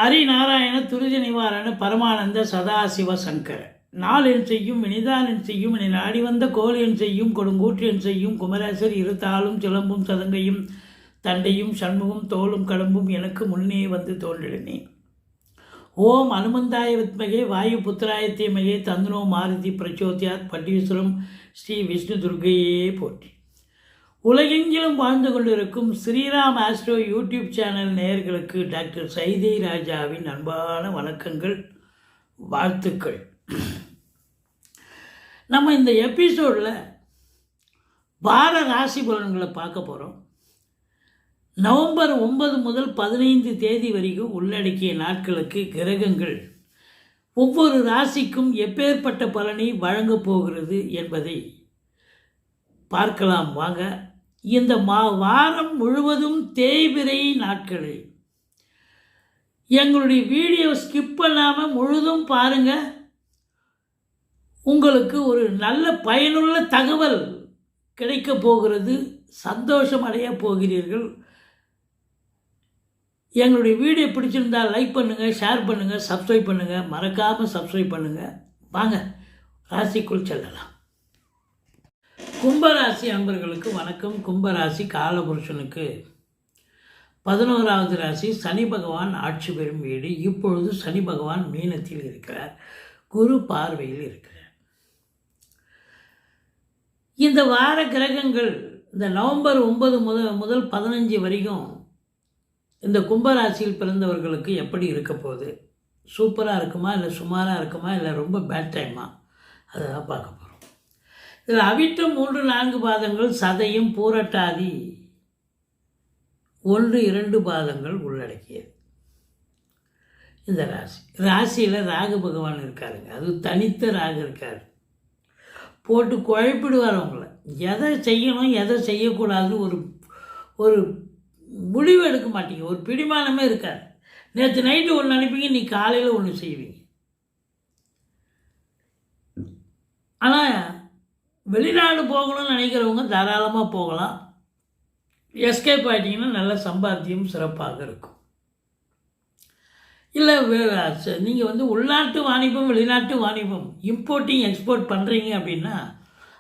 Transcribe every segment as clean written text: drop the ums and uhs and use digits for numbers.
ஹரிநாராயண துரித நிவாரண பரமானந்த சதாசிவ சங்கர நாளென் செய்யும் வினிதானென் செய்யும் என நாடி வந்த கோலென் செய்யும் கொடுங்கூற்றென் செய்யும் குமரேசர் இருத்தாலும் சிலம்பும் சதங்கையும் தண்டையும் சண்முகம் தோளும் கடம்பும் எனக்கு முன்னே வந்து தோன்றினே. ஓம் அனுமந்தாய வித்மகே வாயு புத்திராய தீமகே தந்தனோ மாருதி பிரச்சோத்யாத் பட்டீஸ்வரம் ஸ்ரீ விஷ்ணு துர்கையே போற்றி. உலகெங்கிலும் வாழ்ந்து கொண்டிருக்கும் ஸ்ரீராம் ஆஸ்ட்ரோ யூடியூப் சேனல் நேயர்களுக்கு டாக்டர் சைதை ராஜாவின் அன்பான வணக்கங்கள், வாழ்த்துக்கள். நம்ம இந்த எபிசோடில் வார ராசி பலன்களை பார்க்க போகிறோம். நவம்பர் 9 முதல் 15 தேதி வரைக்கும் உள்ளடக்கிய நாட்களுக்கு கிரகங்கள் ஒவ்வொரு ராசிக்கும் எப்பேற்பட்ட பலனை வழங்கப் போகிறது என்பதை பார்க்கலாம் வாங்க. இந்த வாரம் முழுவதும் தேய்பிறை நாட்களே. எங்களுடைய வீடியோ ஸ்கிப் பண்ணாமல் முழுதும் பாருங்கள். உங்களுக்கு ஒரு நல்ல பயனுள்ள தகவல் கிடைக்க போகிறது. சந்தோஷம் அடைய போகிறீர்கள். எங்களுடைய வீடியோ பிடிச்சிருந்தால் லைக் பண்ணுங்கள், ஷேர் பண்ணுங்கள், சப்ஸ்கிரைப் பண்ணுங்கள். மறக்காமல் சப்ஸ்கிரைப் பண்ணுங்கள். வாங்க ராசிக்குள் செல்லலாம். கும்பராசி அன்பர்களுக்கு வணக்கம். கும்பராசி காலபுருஷனுக்கு 11வது ராசி. சனி பகவான் ஆட்சி பெறும் வீடு. இப்பொழுது சனி பகவான் மீனத்தில் இருக்கிறார், குரு பார்வையில் இருக்கிறார். இந்த வார கிரகங்கள் இந்த நவம்பர் 9 முதல் 15 வரைக்கும் இந்த கும்பராசியில் பிறந்தவர்களுக்கு எப்படி இருக்க போகுது? சூப்பராக இருக்குமா, இல்லை சுமாராக இருக்குமா, இல்லை ரொம்ப பேட் டைமா? அதை தான் பார்க்க போகிறோம். இதில் அவிட்டம் 3-4 பாதங்கள், சதயம் பூரட்டாதி 1-2 பாதங்கள் உள்ளடக்கியது இந்த ராசி. ராசியில் ராகு பகவான் இருக்காருங்க. அது தனித்த ராகு இருக்கார். போட்டு குழப்பிடுவார் அவங்கள. எதை செய்யணும் எதை செய்யக்கூடாதுன்னு ஒரு முடிவு எடுக்க மாட்டீங்க. ஒரு பிடிமானமே இருக்காது. நேற்று நைட்டு ஒன்று நினைப்பீங்க, நீ காலையில் ஒன்று செய்வீங்க. ஆனால் வெளிநாடு போகணும்னு நினைக்கிறவங்க தாராளமாக போகலாம். எஸ்கேப் ஆகிட்டிங்கன்னா நல்ல சம்பாத்தியம் சிறப்பாக இருக்கும். இல்லை நீங்கள் உள்நாட்டு வாணிபம் வெளிநாட்டு வாணிபம் இம்போர்ட்டிங் எக்ஸ்போர்ட் பண்ணுறீங்க அப்படின்னா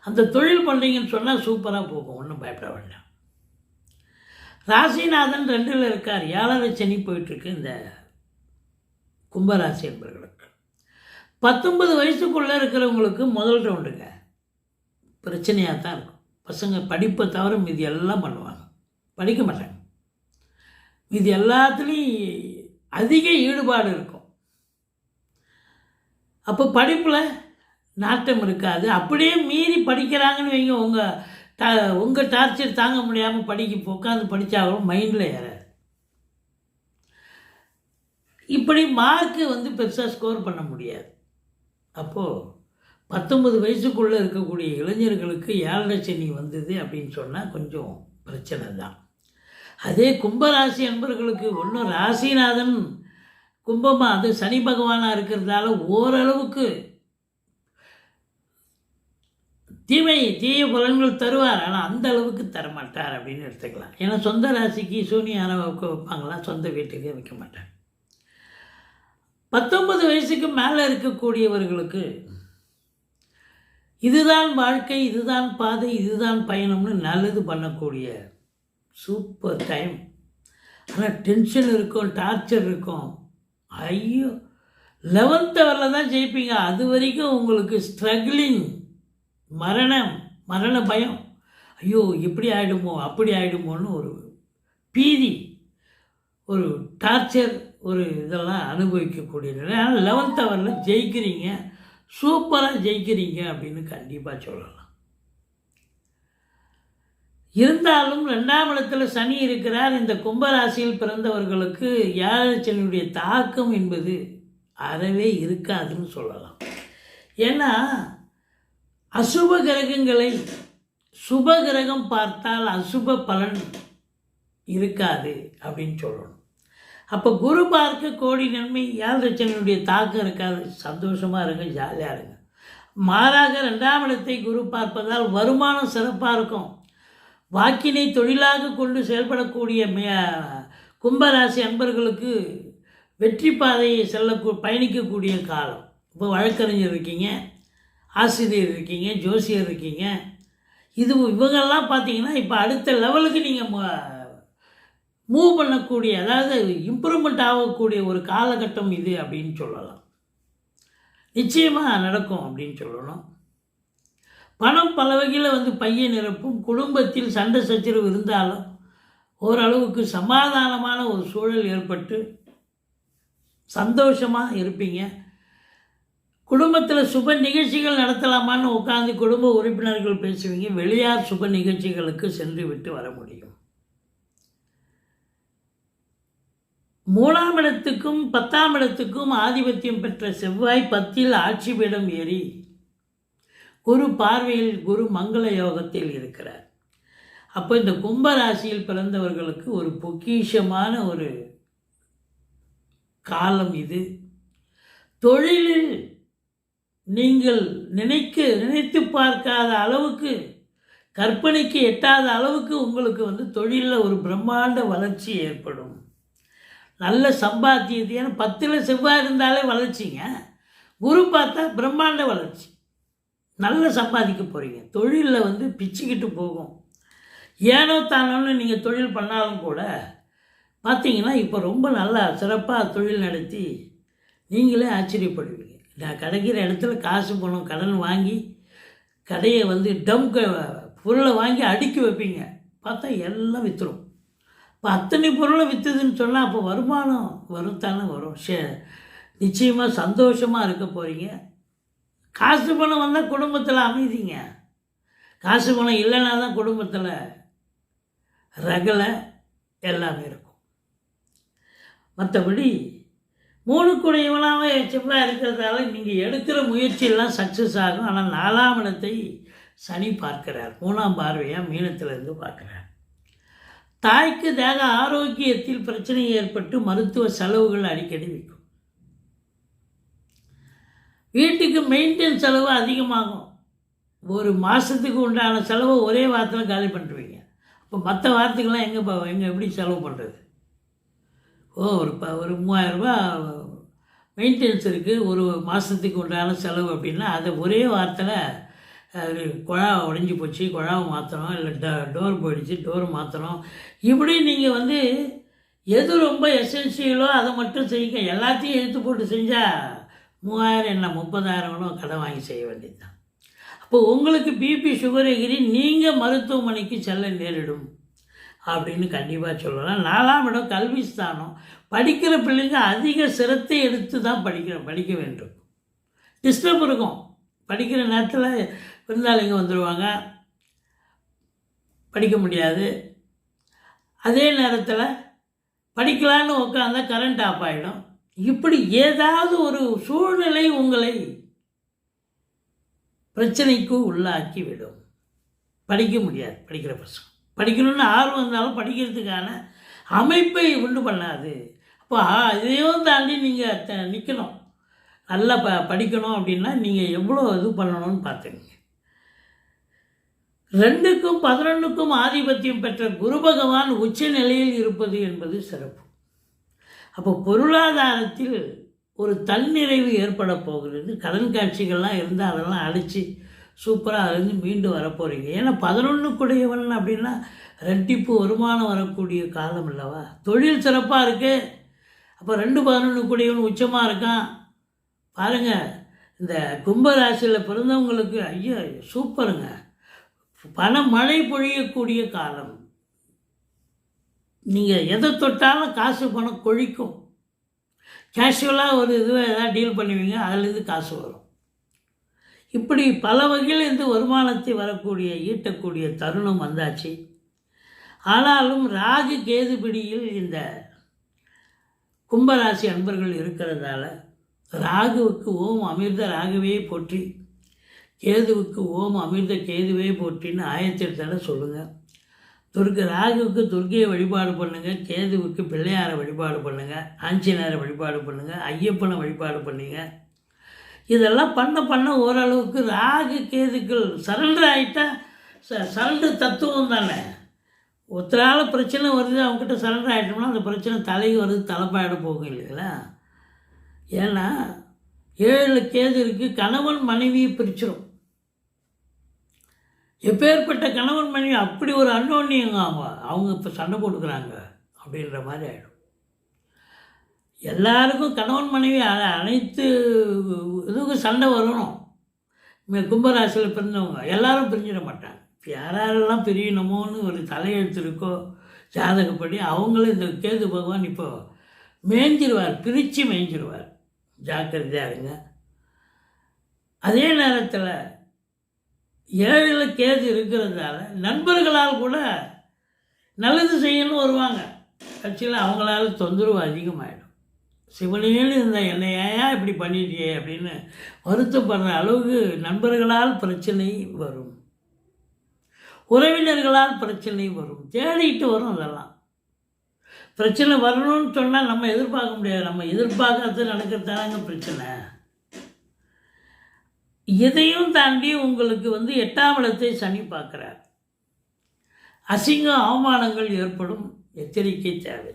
அந்த தொழில் பண்ணுறீங்கன்னு சொன்னால் சூப்பராக போகும். ஒன்றும் பயப்பட வேண்டாம். ராசிநாதன் 2ல் இருக்கார். 7 சனி போயிட்டுருக்கு இந்த கும்பராசி என்பவர்களுக்கு. 19 வயசுக்குள்ளே இருக்கிறவங்களுக்கு முதல் ரவுண்டுங்க பிரச்சனையாக தான் இருக்கும். பசங்க படிப்பை தவிர மீதி எல்லாம் பண்ணுவாங்க, படிக்க மாட்டாங்க. மீதி எல்லாத்துலேயும் அதிக ஈடுபாடு இருக்கும். அப்போ படிப்பில் நாட்டம் இருக்காது. அப்படியே மீறி படிக்கிறாங்கன்னு வைங்க, உங்கள் டார்ச்சர் தாங்க முடியாமல் உட்காந்து படித்தாலும் மைண்டில் ஏறாது. இப்படி மார்க்கு பெருசாக ஸ்கோர் பண்ண முடியாது. அப்போது 19 வயசுக்குள்ளே இருக்கக்கூடிய இளைஞர்களுக்கு 7 சனி வந்தது அப்படின்னு சொன்னால் கொஞ்சம் பிரச்சனை தான். அதே கும்பராசி அன்பர்களுக்கு ஒன்றும் ராசிநாதன் கும்பமாக அது சனி பகவானாக இருக்கிறதால ஓரளவுக்கு தீய பலன்கள் தருவார். ஆனால் அந்த அளவுக்கு தரமாட்டார் அப்படின்னு எடுத்துக்கலாம். ஏன்னா சொந்த ராசிக்கு சூனியான வைப்பாங்களா, சொந்த வீட்டுக்கு வைக்க மாட்டாங்க. 19 வயசுக்கு மேலே இருக்கக்கூடியவர்களுக்கு இதுதான் வாழ்க்கை, இதுதான் பாதை, இதுதான் பயணம்னு நல்லது பண்ணக்கூடிய சூப்பர் டைம். ஆனால் டென்ஷன் இருக்கும், டார்ச்சர் இருக்கும். ஐயோ 11th ஹவரில் தான் ஜெயிப்பீங்க. அது வரைக்கும் உங்களுக்கு ஸ்ட்ரகிளிங், மரண பயம். ஐயோ இப்படி ஆகிடுமோ அப்படி ஆகிடுமோன்னு ஒரு பீதி, ஒரு டார்ச்சர், ஒரு இதெல்லாம் அனுபவிக்கக்கூடிய நிலை. ஆனால் 11th ஹவரில் ஜெயிக்கிறீங்க, சூப்பராக ஜெயிக்கிறீங்க அப்படின்னு கண்டிப்பாக சொல்லலாம். இருந்தாலும் 2ஆம் இடத்துல சனி இருக்கிறார். இந்த கும்பராசியில் பிறந்தவர்களுக்கு 7 சனியுடைய தாக்கம் என்பது அறவே இருக்காதுன்னு சொல்லலாம். ஏன்னா அசுப கிரகங்களை சுப கிரகம் பார்த்தால் அசுப பலன் இருக்காது அப்படின்னு சொல்லணும். அப்போ குரு பார்க்க கோடி நன்மை. 7 சனியுடைய தாக்கம் இருக்காது. சந்தோஷமாக இருங்க, ஜாலியாக இருங்க. மாறாக 2ஆம் இடத்தை குரு பார்ப்பதால் வருமானம் சிறப்பாக இருக்கும். வாக்கினை தொழிலாக கொண்டு செயல்படக்கூடிய கும்பராசி அன்பர்களுக்கு வெற்றி பாதையை பயணிக்கக்கூடிய காலம். இப்போ வழக்கறிஞர் இருக்கீங்க, ஆசிரியர் இருக்கீங்க, ஜோசியர் இருக்கீங்க. இவங்கெல்லாம் பார்த்தீங்கன்னா இப்போ அடுத்த லெவலுக்கு நீங்கள் மூவ் பண்ணக்கூடிய, அதாவது இம்ப்ரூவ்மெண்ட் ஆகக்கூடிய ஒரு காலகட்டம் இது அப்படின்னு சொல்லலாம். நிச்சயமாக நடக்கும் அப்படின்னு சொல்லணும். பணம் பல வகையில் பையை நிரப்பும். குடும்பத்தில் சண்டை சச்சரவு இருந்தாலும் ஓரளவுக்கு சமாதானமான ஒரு சூழல் ஏற்பட்டு சந்தோஷமாக இருப்பீங்க. குடும்பத்தில் சுப நிகழ்ச்சிகள் நடத்தலாமான்னு உட்காந்து குடும்ப உறுப்பினர்கள் பேசுவீங்க. வெளியார் சுப நிகழ்ச்சிகளுக்கு சென்று விட்டு வர முடியும். 3ஆம் இடத்துக்கும் 10ஆம் இடத்துக்கும் ஆதிபத்தியம் பெற்ற செவ்வாய் 10ல் ஆட்சி பீடம் ஏறி குரு பார்வையில் குரு மங்கள யோகத்தில் இருக்கிறார். அப்போ இந்த கும்பராசியில் பிறந்தவர்களுக்கு ஒரு பொக்கிஷமான ஒரு காலம் இது. தொழிலில் நீங்கள் நினைத்து பார்க்காத அளவுக்கு, கற்பனைக்கு எட்டாத அளவுக்கு உங்களுக்கு தொழிலில் ஒரு பிரம்மாண்ட வளர்ச்சி ஏற்படும். நல்ல சம்பாத்தியது. ஏன்னா 10ல் செவ்வாய் இருந்தாலே வளர்ச்சிங்க. குரு பார்த்தா பிரம்மாண்ட வளர்ச்சி. நல்ல சம்பாதிக்க போகிறீங்க. தொழிலில் பிச்சுக்கிட்டு போகும். ஏனோ தானோன்னு நீங்கள் தொழில் பண்ணாலும் கூட பார்த்தீங்கன்னா இப்போ ரொம்ப நல்லா சிறப்பாக தொழில் நடத்தி நீங்களே ஆச்சரியப்படுவீங்க. நான் கிடைக்கிற இடத்துல காசு பணம் கடன் வாங்கி கடையை பொருளை வாங்கி அடுக்கி வைப்பீங்க. பார்த்தா எல்லாம் விற்றுரும். இப்போ அத்தனை பொருளை விற்றுதுன்னு சொன்னால் அப்போ வருமானம் வருத்தானே வரும். நிச்சயமாக சந்தோஷமாக இருக்க போகிறீங்க. காசு பணம் வந்தால் குடும்பத்தில் அமைதிங்க. காசு பணம் இல்லைன்னா தான் குடும்பத்தில் ரகலை எல்லாமே இருக்கும். மற்றபடி 3 செவ்வாய் இருக்கிறதால நீங்கள் எடுக்கிற முயற்சியெல்லாம் சக்ஸஸ் ஆகும். ஆனால் 4ஆம் இடத்தை சனி பார்க்கிறார். 3ஆம் பார்வையாக மீனத்திலிருந்து பார்க்குறார். தாய்க்கு தேக ஆரோக்கியத்தில் பிரச்சனை ஏற்பட்டு மருத்துவ செலவுகள் அடிக்கடி விற்கும். வீட்டுக்கு மெயின்டெனன்ஸ் செலவு அதிகமாகும். ஒரு மாதத்துக்கு உண்டான செலவை ஒரே வாரத்தில் காலி பண்ணிடுவீங்க. இப்போ மற்ற வாரத்துக்கெல்லாம் எங்கே எப்படி செலவு பண்ணுறது? ஒரு 3000 மெயின்டெனன்ஸ் இருக்குது, ஒரு மாதத்துக்கு உண்டான செலவு அப்படின்னா அதை ஒரே வாரத்தில் குழா உடஞ்சி போச்சு, குழாவை மாற்றணும், இல்லை டோர் போயிடுச்சு, டோர் மாற்றணும். இப்படி நீங்கள் எது ரொம்ப எசென்சியலோ அதை மட்டும் செய்யுங்க. எல்லாத்தையும் எடுத்து போட்டு செஞ்சால் 3000 என்ன 30,000 கடன் வாங்கி செய்ய வேண்டியது தான். அப்போ உங்களுக்கு பிபி சுகர் எகிரி நீங்கள் மருத்துவமனைக்கு செல்ல நேரிடும் அப்படின்னு கண்டிப்பாக சொல்லலாம். 4ஆம் இடம் கல்வி ஸ்தானம். படிக்கிற பிள்ளைங்க அதிக சிரத்தை எடுத்து தான் படிக்க வேண்டும். டிஸ்டர்ப் இருக்கும். படிக்கிற நேரத்தில் விருந்தாளிங்க வந்துடுவாங்க, படிக்க முடியாது. அதே நேரத்தில் படிக்கலான்னு உட்காந்தா கரண்ட் ஆஃப் ஆகிடும். இப்படி ஏதாவது ஒரு சூழ்நிலை உங்களை பிரச்சனைக்கு உள்ளாக்கி விடும். படிக்க முடியாது. படிக்கிற பசங்க படிக்கணும்னு ஆர்வம் இருந்தாலும் படிக்கிறதுக்கான அமைப்பை உண்டு பண்ணாது. அப்போ இதையும் தாண்டி நீங்கள் நிற்கணும். நல்லா படிக்கணும் அப்படின்னா நீங்கள் எவ்வளோ இது பண்ணணும்னு பார்த்துங்க. 2க்கும் 11க்கும் ஆதிபத்தியம் பெற்ற குரு பகவான் உச்ச நிலையில் இருப்பது என்பது சிறப்பு. அப்போ பொருளாதாரத்தில் ஒரு தன்னிறைவு ஏற்பட போகிறது. கடன் காட்சிகள்லாம் இருந்தால் அதெல்லாம் அடித்து சூப்பராக அதுலேருந்து மீண்டு வரப்போகிறீங்க. ஏன்னா 11 அப்படின்னா ரெட்டிப்பு வருமானம் வரக்கூடிய காலம் இல்லவா? தொழில் சிறப்பாக இருக்குது. அப்போ 2 உச்சமாக இருக்கான் பாருங்கள். இந்த கும்பராசியில் பிறந்தவங்களுக்கு ஐயோ சூப்பருங்க. மழை பொழியக்கூடிய காலம். நீங்கள் எதை தொட்டாலும் காசு பணம் கொழிக்கும். கேஷுவலாக ஒரு எதாவது டீல் பண்ணுவீங்க, அதிலேருந்து காசு வரும். இப்படி பல வகையில் வருமானத்தை ஈட்டக்கூடிய தருணம் வந்தாச்சு. ஆனாலும் ராகு கேது பிடியில் இந்த கும்பராசி அன்பர்கள் இருக்கிறதால ராகுவுக்கு ஓம் அமிர்த ராகுவே போற்றி, கேதுவுக்கு ஓம் அமிர்த கேதுவே போற்றின்னு ஆயத்திரத்தால சொல்லுங்கள். ராகுவுக்கு துர்க்கையை வழிபாடு பண்ணுங்கள், கேதுவுக்கு பிள்ளையாரை வழிபாடு பண்ணுங்கள், ஆஞ்சநேயரை வழிபாடு பண்ணுங்கள், ஐயப்பனை வழிபாடு பண்ணுங்க. இதெல்லாம் பண்ண ஓரளவுக்கு ராகு கேதுக்கள் சரண்டர் ஆகிட்டா சரண்டர் தத்துவம் தானே. ஒருத்தரால் பிரச்சனை வருது, அவங்ககிட்ட சரண்டர் ஆகிட்டோம்னா அந்த பிரச்சனை தலைக்கு வருது, தலைப்பாயிட போகும் இல்லைங்களா? ஏன்னா 7 கேது இருக்குது, கணவன் மனைவியை பிரிச்சிடும். எப்பேற்பட்ட கணவன் மனைவி அப்படி ஒரு அன்னோன்னியங்க அவங்க இப்போ சண்டை போட்டுக்கிறாங்க அப்படின்ற மாதிரி ஆகிடும். எல்லாருக்கும் கணவன் மனைவி அனைத்து இதுக்கும் சண்டை வரணும். கும்பராசியில் பிறந்தவங்க எல்லாரும் பிரிஞ்சிட மாட்டாங்க. யாரெல்லாம் பிரியணுமோன்னு ஒரு தலையெழுத்து இருக்கோ ஜாதகப்படி அவங்களும் இந்த கேது பகவான் இப்போ மேய்ஞ்சிருவார், பிரித்து மேய்ஞ்சிருவார். ஜாக்கிரதையாக இருங்க. அதே நேரத்தில் 7 கேது இருக்கிறதால நண்பர்களால் கூட நல்லது செய்யணும்னு வருவாங்க. கட்சியில் அவங்களால தொந்தரவு அதிகமாகிடும். சிவனையில் இருந்த என்னையா இப்படி பண்ணிட்டியே அப்படின்னு வருத்தப்படுற அளவுக்கு நண்பர்களால் பிரச்சனை வரும், உறவினர்களால் பிரச்சனை வரும், தேடிட்டு வரும். அதெல்லாம் பிரச்சனை வரணும்னு சொன்னால் நம்ம எதிர்பார்க்க முடியாது. நம்ம எதிர்பார்க்கறது நடக்கிறதாங்க பிரச்சனை. இதையும் தாண்டி உங்களுக்கு 8ஆம் இடத்தை சனி பார்க்குறார். அசிங்க அவமானங்கள் ஏற்படும், எச்சரிக்கை தேவை.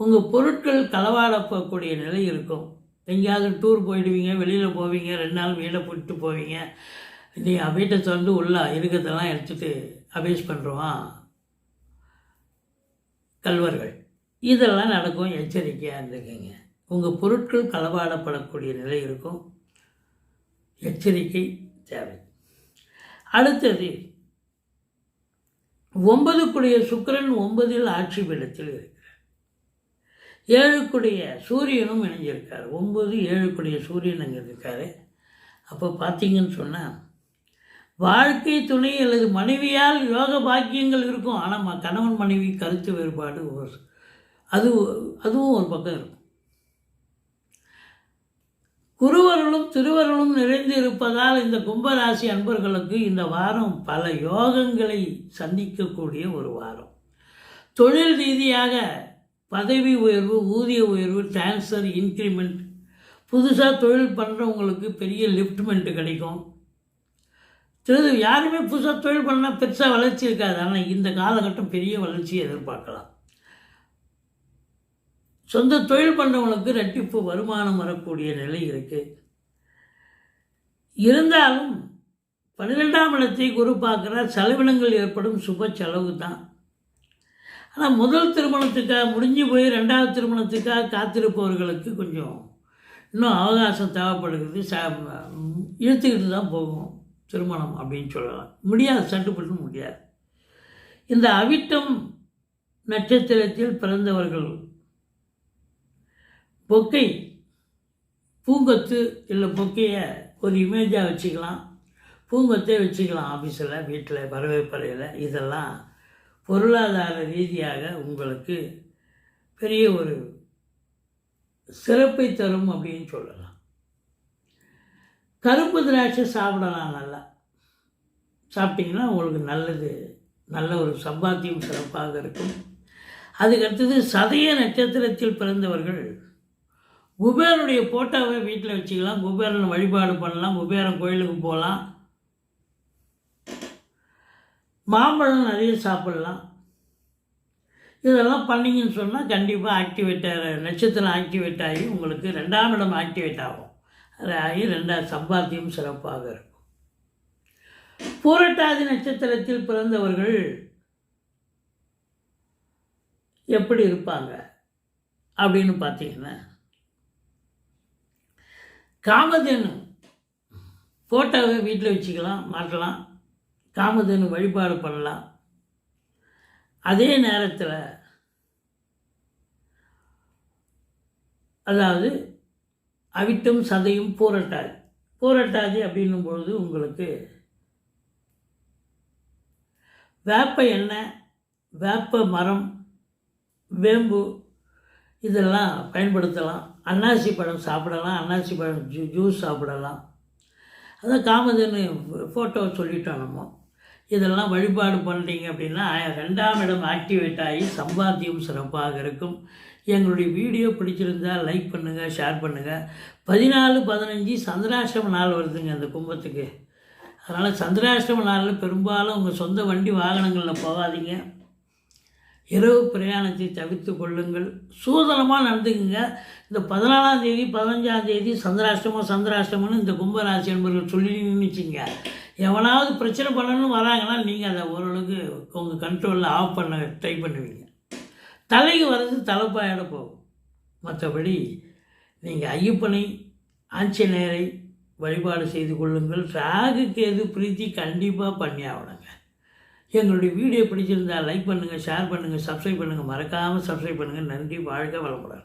உங்கள் பொருட்கள் களவாடப்படக்கூடிய நிலை இருக்கும். எங்கேயாவது டூர் போயிடுவீங்க, வெளியில் போவீங்க, 2 நாள் வீடை போட்டு போவீங்க. நீ வீட்டை திறந்து உள்ள இருக்கிறதெல்லாம் எடுத்துகிட்டு அபேஸ் பண்ணுறான் கல்வர்கள். இதெல்லாம் நடக்கும், எச்சரிக்கையாக இருந்துக்கங்க. உங்கள் பொருட்கள் களவாடப்படக்கூடிய நிலை இருக்கும், எச்சரிக்கை தேவை. அடுத்தது 9 சுக்கிரன் 9 ஆட்சி பீடத்தில் இருக்கிறார். 7 சூரியனும் இணைஞ்சிருக்கார். 9 7 சூரியன் அங்கே இருக்கார். அப்போ பார்த்தீங்கன்னு சொன்னால் வாழ்க்கை துணை அல்லது மனைவியால் யோக பாக்கியங்கள் இருக்கும். ஆனால் கணவன் மனைவி கருத்து வேறுபாடு அதுவும் ஒரு பக்கம் இருக்கும். குருவர்களும் திருவர்களும் நிறைந்து இருப்பதால் இந்த கும்பராசி அன்பர்களுக்கு இந்த வாரம் பல யோகங்களை சந்திக்கக்கூடிய ஒரு வாரம். தொழில் ரீதியாக பதவி உயர்வு, ஊதிய உயர்வு, டிரான்ஸ்ஃபர், இன்க்ரிமெண்ட், புதுசாக தொழில் பண்ணுறவங்களுக்கு பெரிய லிஃப்ட்மெண்ட்டு கிடைக்கும். யாருமே புதுசாக தொழில் பண்ணால் பெருசாக வளர்ச்சி இருக்காது. ஆனால் இந்த காலகட்டம் பெரிய வளர்ச்சியை எதிர்பார்க்கலாம். சொந்த தொழில் பண்ணுறவங்களுக்கு ரெட்டிப்பு வருமானம் வரக்கூடிய நிலை இருக்குது. இருந்தாலும் 12ஆம் இடத்தை குரு பார்க்குற செலவினங்கள் ஏற்படும், சுப செலவு தான். ஆனால் முதல் திருமணத்துக்காக முடிஞ்சு போய் 2ஆவது திருமணத்துக்காக காத்திருப்பவர்களுக்கு கொஞ்சம் இன்னும் அவகாசம் தேவைப்படுகிறது. இழுத்துக்கிட்டு தான் போகும் திருமணம் அப்படின்னு சொல்லலாம். முடியாது, சட்டுப்பட்டு முடியாது. இந்த அவிட்டம் நட்சத்திரத்தில் பிறந்தவர்கள் பொக்கை, பூங்கொத்து இல்லை பொக்கையை ஒரு இமேஜாக வச்சுக்கலாம், பூங்கொத்தே வச்சுக்கலாம். ஆஃபீஸில், வீட்டில், வரவேற்பறையில். இதெல்லாம் பொருளாதார ரீதியாக உங்களுக்கு பெரிய ஒரு சிறப்பை தரும் அப்படின்னு சொல்லலாம். கருப்பு திராட்சை சாப்பிடலாம். நல்லா சாப்பிட்டிங்கன்னா உங்களுக்கு நல்ல ஒரு சம்பாத்தியம் சிறப்பாக இருக்கும். அதுக்கடுத்தது சதய நட்சத்திரத்தில் பிறந்தவர்கள் குபேரனுடைய போட்டோவை வீட்டில் வச்சுக்கலாம், குபேரன் வழிபாடு பண்ணலாம், குபேரன் கோயிலுக்கு போகலாம், மாம்பழம் நிறைய சாப்பிடலாம். இதெல்லாம் பண்ணிங்கன்னு சொன்னால் கண்டிப்பாக நட்சத்திரம் ஆக்டிவேட் ஆகி உங்களுக்கு 2ஆம் இடம் ஆக்டிவேட் ஆகும். அது ஆகி 2ஆவது சம்பாத்தியம் சிறப்பாக இருக்கும். பூரட்டாதி நட்சத்திரத்தில் பிறந்தவர்கள் எப்படி இருப்பாங்க அப்படின்னு பார்த்தீங்கன்னா, காமதேனு ஃபோட்டோவை வீட்டில் வச்சுக்கலாம், மாட்டலாம், காமதேனு வழிபாடு பண்ணலாம். அதே நேரத்தில் அதாவது அவிட்டம் சதையும் பூரட்டாதி அப்படின்னும் பொழுது உங்களுக்கு வேப்ப எண்ணெய், வேப்ப மரம், வேம்பு இதெல்லாம் பயன்படுத்தலாம். அன்னாசி பழம் சாப்பிடலாம், அன்னாசி பழம் ஜூஸ் சாப்பிடலாம். அதான் காமதேனு ஃபோட்டோ சொல்லிட்டோம் நம்ம. இதெல்லாம் வழிபாடு பண்ணுறீங்க அப்படின்னா 2ஆம் இடம் ஆக்டிவேட் ஆகி சம்பாத்தியம் சிறப்பாக இருக்கும். எங்களுடைய வீடியோ பிடிச்சிருந்தால் லைக் பண்ணுங்கள், ஷேர் பண்ணுங்கள். 14-15 சந்திராஷ்டம நாள் வருதுங்க இந்த கும்பத்துக்கு. அதனால் சந்திராஷ்டம நாளில் பெரும்பாலும் உங்கள் சொந்த வண்டி வாகனங்களில் போகாதீங்க. இரவு பிரயாணத்தை தவிர்த்து கொள்ளுங்கள். சூதனமாக நடந்துக்குங்க. இந்த 14ஆம் தேதி 15ஆம் தேதி சந்திராஷ்டமம்னு இந்த கும்பராசி என்பவர்கள் சொல்லின்னு வச்சுங்க, எவனாவது பிரச்சனை பண்ணணும்னு வராங்கன்னா நீங்கள் அதை ஓரளவுக்கு உங்கள் கண்ட்ரோலில் ஆஃப் பண்ண ட்ரை பண்ணுவீங்க. தலைக்கு வர்றது தலைப்பாயோட போகும். மற்றபடி நீங்கள் ஐயப்பனை ஆஞ்சநேயரை வழிபாடு செய்து கொள்ளுங்கள். ராகுக்கு எது பிரீத்தி கண்டிப்பாக பண்ணி ஆகணுங்க. எங்களுடைய வீடியோ பிடிச்சிருந்தால் லைக் பண்ணுங்கள், ஷேர் பண்ணுங்கள், சப்ஸ்கிரைப் பண்ணுங்கள். மறக்காமல் சப்ஸ்கிரைப் பண்ணுங்கள். நன்றி. வாழ்க வளமுடன்.